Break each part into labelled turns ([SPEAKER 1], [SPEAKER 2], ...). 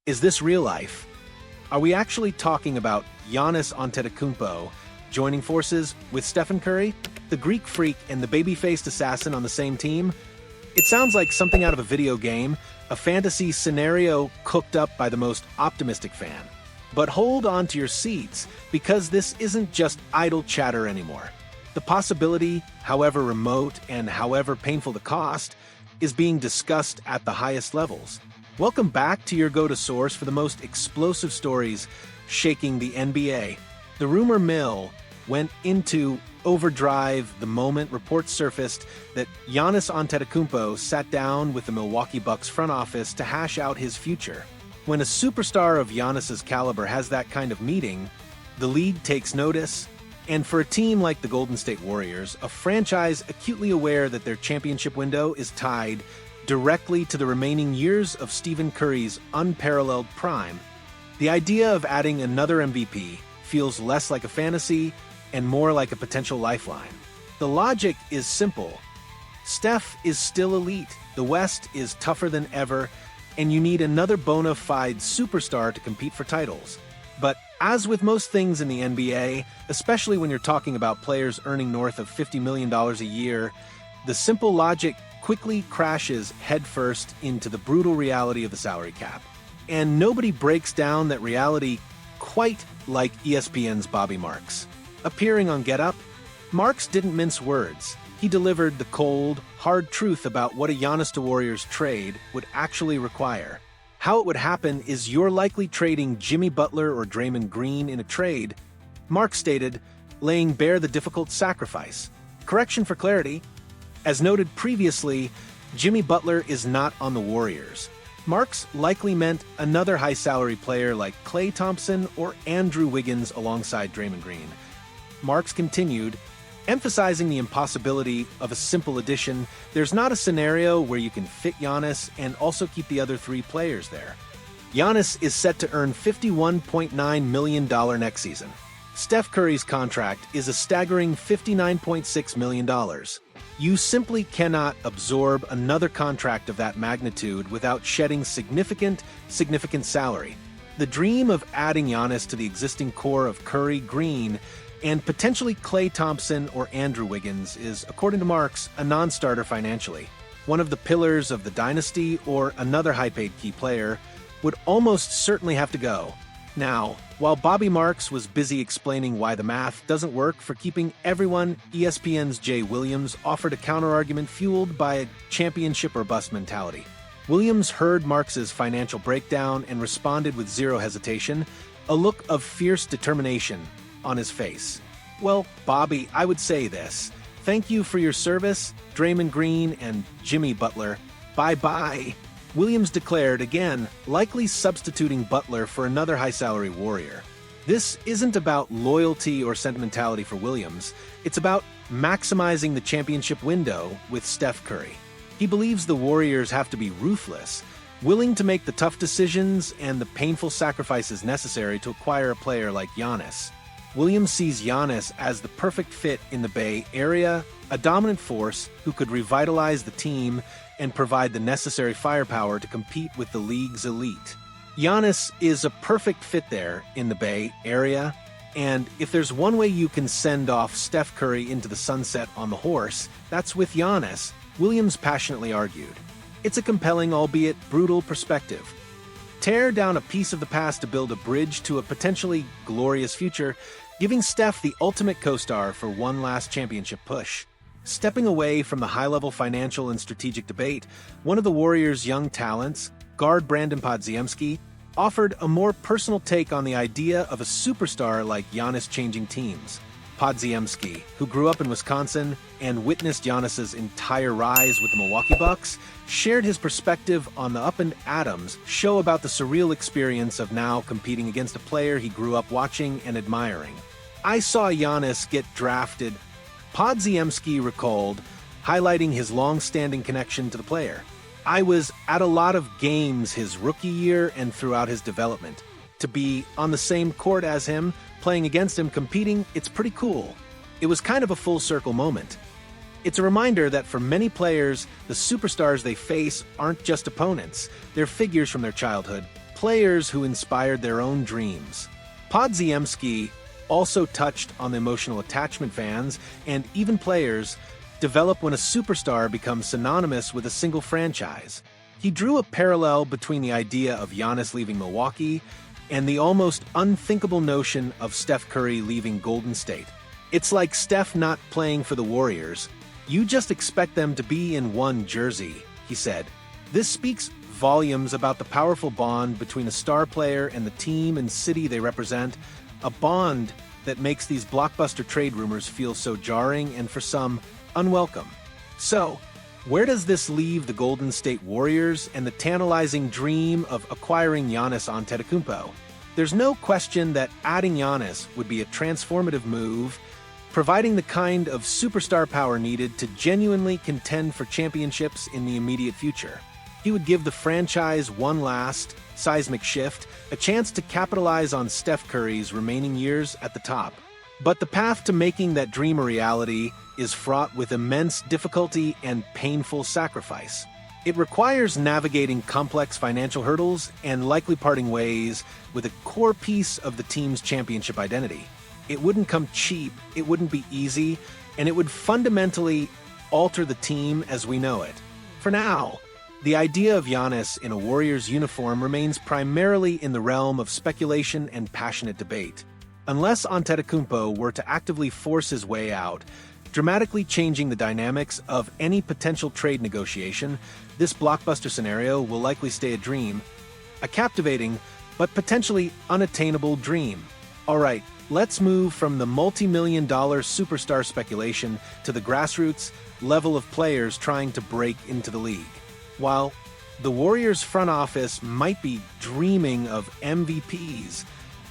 [SPEAKER 1] Is this real life? Are we actually talking about Giannis Antetokounmpo joining forces with Stephen Curry, the Greek freak and the baby-faced assassin on the same team? It sounds like something out of a video game, a fantasy scenario cooked up by the most optimistic fan. But hold on to your seats, because this isn't just idle chatter anymore. The possibility, however remote and however painful the cost, is being discussed at the highest levels. Welcome back to your go-to source for the most explosive stories shaking the NBA. The rumor mill went into overdrive the moment reports surfaced that Giannis Antetokounmpo sat down with the Milwaukee Bucks front office to hash out his future. When a superstar of Giannis's caliber has that kind of meeting, the league takes notice. And for a team like the Golden State Warriors, a franchise acutely aware that their championship window is tied directly to the remaining years of Stephen Curry's unparalleled prime, the idea of adding another MVP feels less like a fantasy and more like a potential lifeline. The logic is simple. Steph is still elite, the West is tougher than ever, and you need another bona fide superstar to compete for titles. But as with most things in the NBA, especially when you're talking about players earning north of $50 million a year, the simple logic quickly crashes headfirst into the brutal reality of the salary cap. And nobody breaks down that reality quite like ESPN's Bobby Marks. Appearing on Get Up, Marks didn't mince words. He delivered the cold, hard truth about what a Giannis to Warriors trade would actually require. How it would happen is you're likely trading Jimmy Butler or Draymond Green in a trade, Marks stated, laying bare the difficult sacrifice. Correction for clarity. As noted previously, Jimmy Butler is not on the Warriors. Marks likely meant another high-salary player like Klay Thompson or Andrew Wiggins alongside Draymond Green. Marks continued, emphasizing the impossibility of a simple addition. There's not a scenario where you can fit Giannis and also keep the other three players there. Giannis is set to earn $51.9 million next season. Steph Curry's contract is a staggering $59.6 million. You simply cannot absorb another contract of that magnitude without shedding significant salary. The dream of adding Giannis to the existing core of Curry, Green, and potentially Klay Thompson or Andrew Wiggins is, according to Marks, a non-starter financially. One of the pillars of the dynasty or another high-paid key player would almost certainly have to go. Now, while Bobby Marks was busy explaining why the math doesn't work for keeping everyone, ESPN's Jay Williams offered a counterargument fueled by a championship or bust mentality. Williams heard Marks's financial breakdown and responded with zero hesitation, a look of fierce determination on his face. Well, Bobby, I would say this. Thank you for your service, Draymond Green and Jimmy Butler. Bye-bye. Williams declared, again, likely substituting Butler for another high-salary Warrior. This isn't about loyalty or sentimentality for Williams. It's about maximizing the championship window with Steph Curry. He believes the Warriors have to be ruthless, willing to make the tough decisions and the painful sacrifices necessary to acquire a player like Giannis. Williams sees Giannis as the perfect fit in the Bay Area, a dominant force who could revitalize the team and provide the necessary firepower to compete with the league's elite. Giannis is a perfect fit there in the Bay Area, and if there's one way you can send off Steph Curry into the sunset on the horse, that's with Giannis, Williams passionately argued. It's a compelling, albeit brutal, perspective. Tear down a piece of the past to build a bridge to a potentially glorious future, giving Steph the ultimate co-star for one last championship push. Stepping away from the high-level financial and strategic debate, one of the Warriors' young talents, guard Brandon Podziemski, offered a more personal take on the idea of a superstar like Giannis changing teams. Podziemski, who grew up in Wisconsin and witnessed Giannis's entire rise with the Milwaukee Bucks, shared his perspective on the Up and Adams show about the surreal experience of now competing against a player he grew up watching and admiring. I saw Giannis get drafted, Podziemski recalled, highlighting his long-standing connection to the player. I was at a lot of games his rookie year and throughout his development. To be on the same court as him, playing against him, competing, it's pretty cool. It was kind of a full-circle moment. It's a reminder that for many players, the superstars they face aren't just opponents. They're figures from their childhood, players who inspired their own dreams. Podziemski also touched on the emotional attachment fans and even players develop when a superstar becomes synonymous with a single franchise. He drew a parallel between the idea of Giannis leaving Milwaukee and the almost unthinkable notion of Steph Curry leaving Golden State. It's like Steph not playing for the Warriors. You just expect them to be in one jersey, he said. This speaks volumes about the powerful bond between a star player and the team and city they represent, a bond that makes these blockbuster trade rumors feel so jarring and, for some, unwelcome. So, where does this leave the Golden State Warriors and the tantalizing dream of acquiring Giannis Antetokounmpo? There's no question that adding Giannis would be a transformative move, providing the kind of superstar power needed to genuinely contend for championships in the immediate future. He would give the franchise one last, seismic shift, a chance to capitalize on Steph Curry's remaining years at the top. But the path to making that dream a reality is fraught with immense difficulty and painful sacrifice. It requires navigating complex financial hurdles and likely parting ways with a core piece of the team's championship identity. It wouldn't come cheap, it wouldn't be easy, and it would fundamentally alter the team as we know it. For now, the idea of Giannis in a Warriors uniform remains primarily in the realm of speculation and passionate debate. Unless Antetokounmpo were to actively force his way out, dramatically changing the dynamics of any potential trade negotiation, this blockbuster scenario will likely stay a dream, a captivating but potentially unattainable dream. All right, let's move from the multi-million-dollar superstar speculation to the grassroots level of players trying to break into the league. While the Warriors front office might be dreaming of MVPs,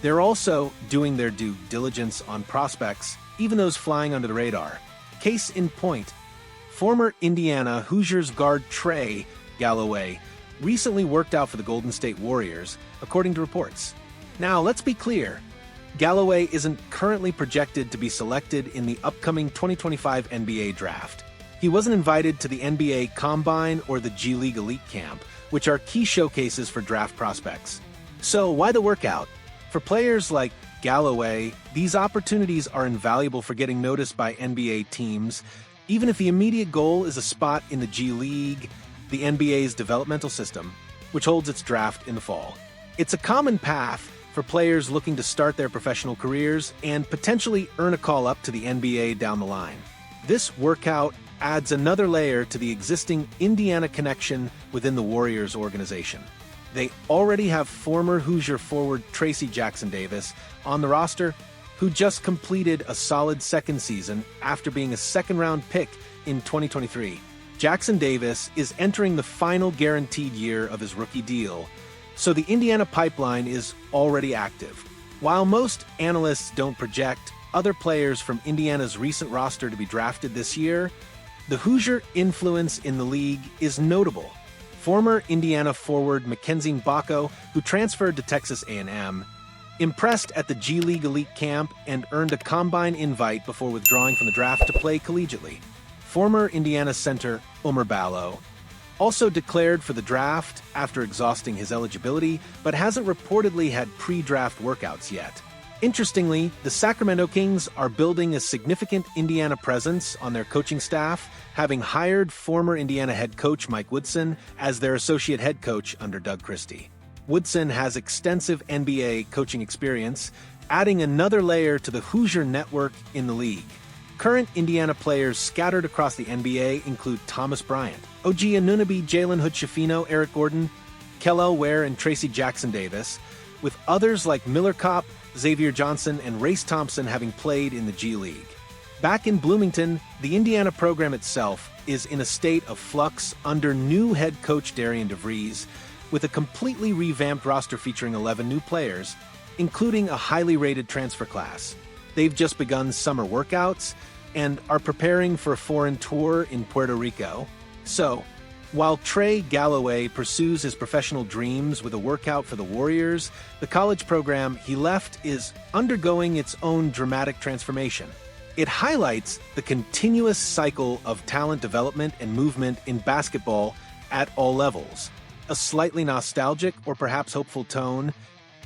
[SPEAKER 1] they're also doing their due diligence on prospects, even those flying under the radar. Case in point, former Indiana Hoosiers guard Trey Galloway recently worked out for the Golden State Warriors, according to reports. Now, let's be clear. Galloway isn't currently projected to be selected in the upcoming 2025 NBA draft. He wasn't invited to the NBA Combine or the G League Elite Camp, which are key showcases for draft prospects. So why the workout? For players like Galloway, these opportunities are invaluable for getting noticed by NBA teams, even if the immediate goal is a spot in the G League, the NBA's developmental system, which holds its draft in the fall. It's a common path for players looking to start their professional careers and potentially earn a call up to the NBA down the line. This workout adds another layer to the existing Indiana connection within the Warriors organization. They already have former Hoosier forward Tracy Jackson-Davis on the roster, who just completed a solid second season after being a second-round pick in 2023. Jackson-Davis is entering the final guaranteed year of his rookie deal, so the Indiana pipeline is already active. While most analysts don't project other players from Indiana's recent roster to be drafted this year, the Hoosier influence in the league is notable. Former Indiana forward Mackenzie Mbako, who transferred to Texas A&M, impressed at the G League Elite Camp and earned a combine invite before withdrawing from the draft to play collegiately. Former Indiana center Omer Ballo also declared for the draft after exhausting his eligibility, but hasn't reportedly had pre-draft workouts yet. Interestingly, the Sacramento Kings are building a significant Indiana presence on their coaching staff, having hired former Indiana head coach Mike Woodson as their associate head coach under Doug Christie. Woodson has extensive NBA coaching experience, adding another layer to the Hoosier network in the league. Current Indiana players scattered across the NBA include Thomas Bryant, OG Anunoby, Jalen Hood-Schifino, Eric Gordon, Kel'el Ware, and Tracy Jackson-Davis, with others like Miller Kopp, Xavier Johnson, and Race Thompson having played in the G League. Back in Bloomington, the Indiana program itself is in a state of flux under new head coach Darian DeVries, with a completely revamped roster featuring 11 new players, including a highly rated transfer class. They've just begun summer workouts and are preparing for a foreign tour in Puerto Rico. So, while Trey Galloway pursues his professional dreams with a workout for the Warriors, the college program he left is undergoing its own dramatic transformation. It highlights the continuous cycle of talent development and movement in basketball at all levels. a slightly nostalgic or perhaps hopeful tone.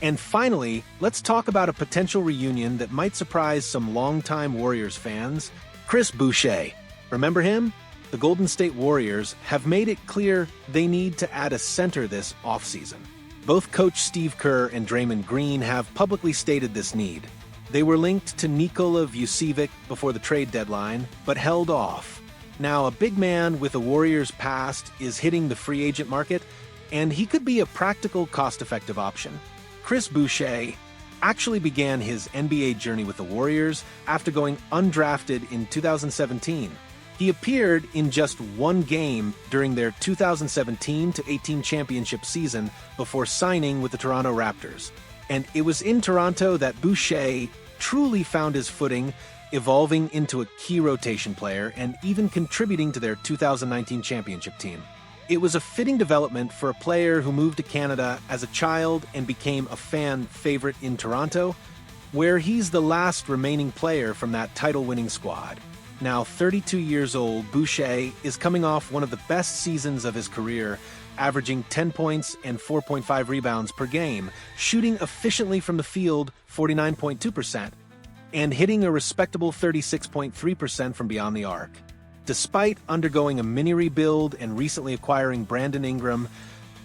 [SPEAKER 1] And finally, let's talk about a potential reunion that might surprise some longtime Warriors fans. Chris Boucher. Remember him? The Golden State Warriors have made it clear they need to add a center this offseason. Both Coach Steve Kerr and Draymond Green have publicly stated this need. They were linked to Nikola Vucevic before the trade deadline, but held off. Now, a big man with a Warriors past is hitting the free agent market, and he could be a practical, cost-effective option. Chris Boucher actually began his NBA journey with the Warriors after going undrafted in 2017. He appeared in just one game during their 2017-18 championship season before signing with the Toronto Raptors. And it was in Toronto that Boucher truly found his footing, evolving into a key rotation player and even contributing to their 2019 championship team. It was a fitting development for a player who moved to Canada as a child and became a fan favorite in Toronto, where he's the last remaining player from that title-winning squad. Now 32 years old, Boucher is coming off one of the best seasons of his career, averaging 10 points and 4.5 rebounds per game, shooting efficiently from the field 49.2%, and hitting a respectable 36.3% from beyond the arc. Despite undergoing a mini rebuild and recently acquiring Brandon Ingram,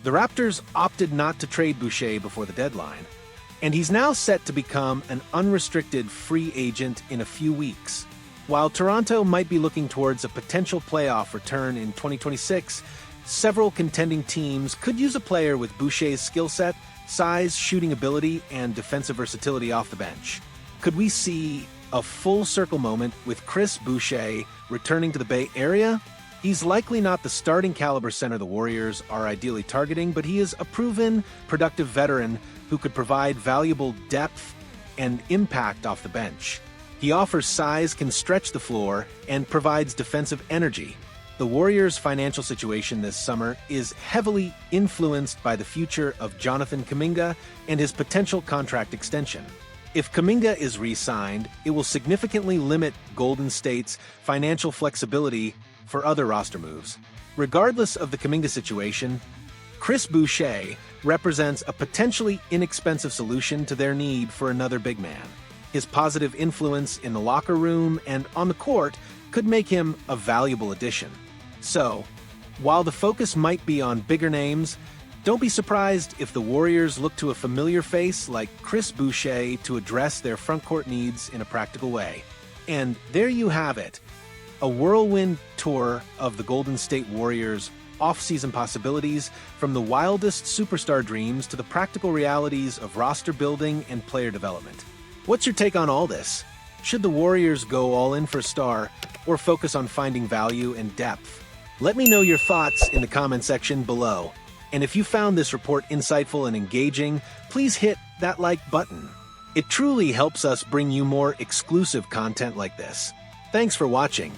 [SPEAKER 1] the Raptors opted not to trade Boucher before the deadline, and he's now set to become an unrestricted free agent in a few weeks. While Toronto might be looking towards a potential playoff return in 2026, several contending teams could use a player with Boucher's skill set, size, shooting ability, and defensive versatility off the bench. Could we see a full circle moment with Chris Boucher returning to the Bay Area? He's likely not the starting caliber center the Warriors are ideally targeting, but he is a proven, productive veteran who could provide valuable depth and impact off the bench. He offers size, can stretch the floor, and provides defensive energy. The Warriors' financial situation this summer is heavily influenced by the future of Jonathan Kuminga and his potential contract extension. If Kuminga is re-signed, it will significantly limit Golden State's financial flexibility for other roster moves. Regardless of the Kuminga situation, Chris Boucher represents a potentially inexpensive solution to their need for another big man. His positive influence in the locker room and on the court could make him a valuable addition. So, while the focus might be on bigger names, don't be surprised if the Warriors look to a familiar face like Chris Boucher to address their frontcourt needs in a practical way. And there you have it, a whirlwind tour of the Golden State Warriors' off-season possibilities, from the wildest superstar dreams to the practical realities of roster building and player development. What's your take on all this? Should the Warriors go all in for a star or focus on finding value and depth? Let me know your thoughts in the comment section below. And if you found this report insightful and engaging, please hit that like button. It truly helps us bring you more exclusive content like this. Thanks for watching.